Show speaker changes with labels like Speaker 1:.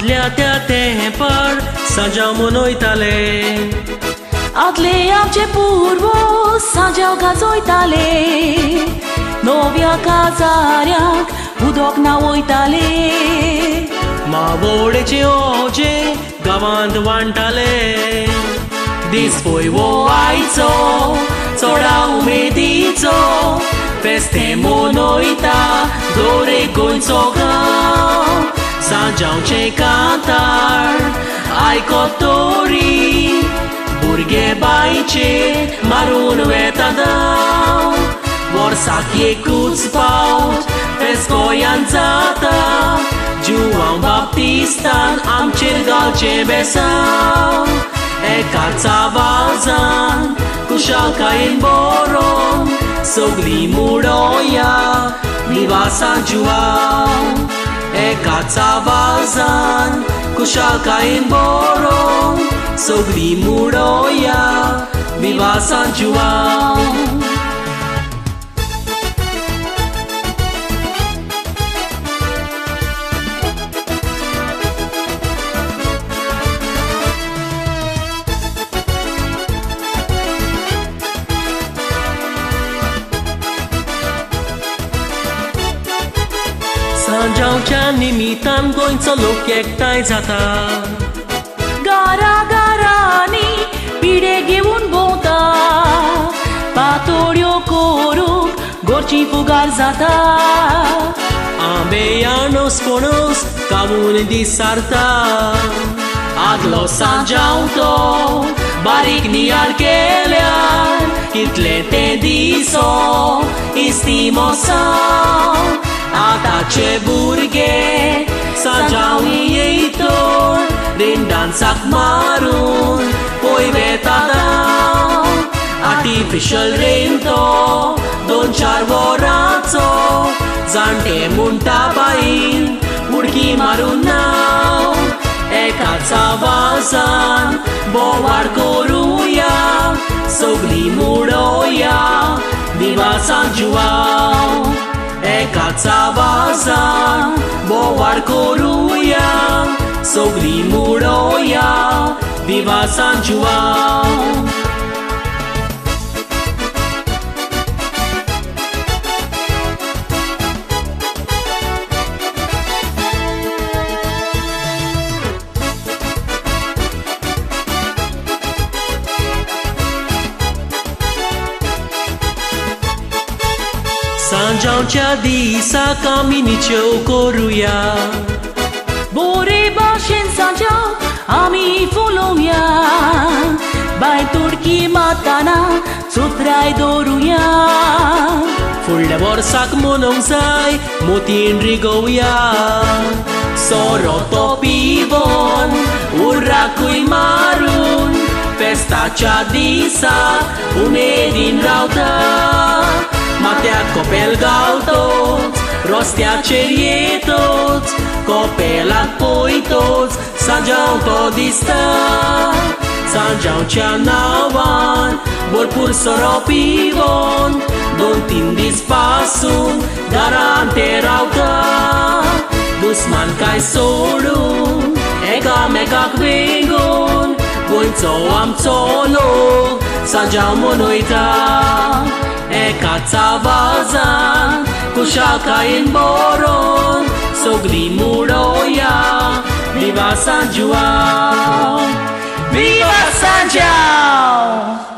Speaker 1: Adlia te par Sanjau monoi tale
Speaker 2: Adlia ce purvo Sanjau gazoi tale Novia kazariak Udok na oi tale
Speaker 1: Ma vorece oce Gavand wantale Dispoi voaico Țora umedico Peste monoita Dore goințoga Sanjau ce cantar Ai cotori Burghe baice Marun vetadau Vorsak e kuțpaut Pescoianțata Juan Baptistan Am cergal ce besau E cața vazan Cu șalca în boron Sogli muroia Viva San Juan E cața vazan Cu șalca în boron Sogli muroia Viva San Juan Sanjau chan imitan goințo lokiek taizata
Speaker 2: Gara garani Pide geun bota Patorio koruk Gorci fugar zata
Speaker 1: Abeyanos konos Kavun disarta Aglo Sanjau to Barik ni arkelean Kitlete diso Istimosa Ata ce burghe Sanjau ieitor Rindan sak marun Poi vetadau Artificial rinto Don charvorazzo Zante muntabain Urki marunau E cața vazan Boar coruia Sogli muroia Viva San Juan E cața vazan Boar coruia Sogli muroia Viva San Juan Sanjau cea disa camini ce o coruia
Speaker 2: Bore bashen Sanjau Ami foloia Bai turki matana Sutrai doruia
Speaker 1: Fulle borsak monong sai Mutin rigoia Soroto pivon Urrakui marun Festa cea disa Umedin rauta Matea copel gal toți Rostea cerie toți Copelat poi toți Sanjau tot dista Sanjau cea navan Borpur soropivon Don tindis pasun Garante rauta Dusman kai sorun Ega megak vegon Goințo am țolo Sanjau monoita E cața vazan Cu șalca în boron Sogli muroia Viva San Juan Viva San Juan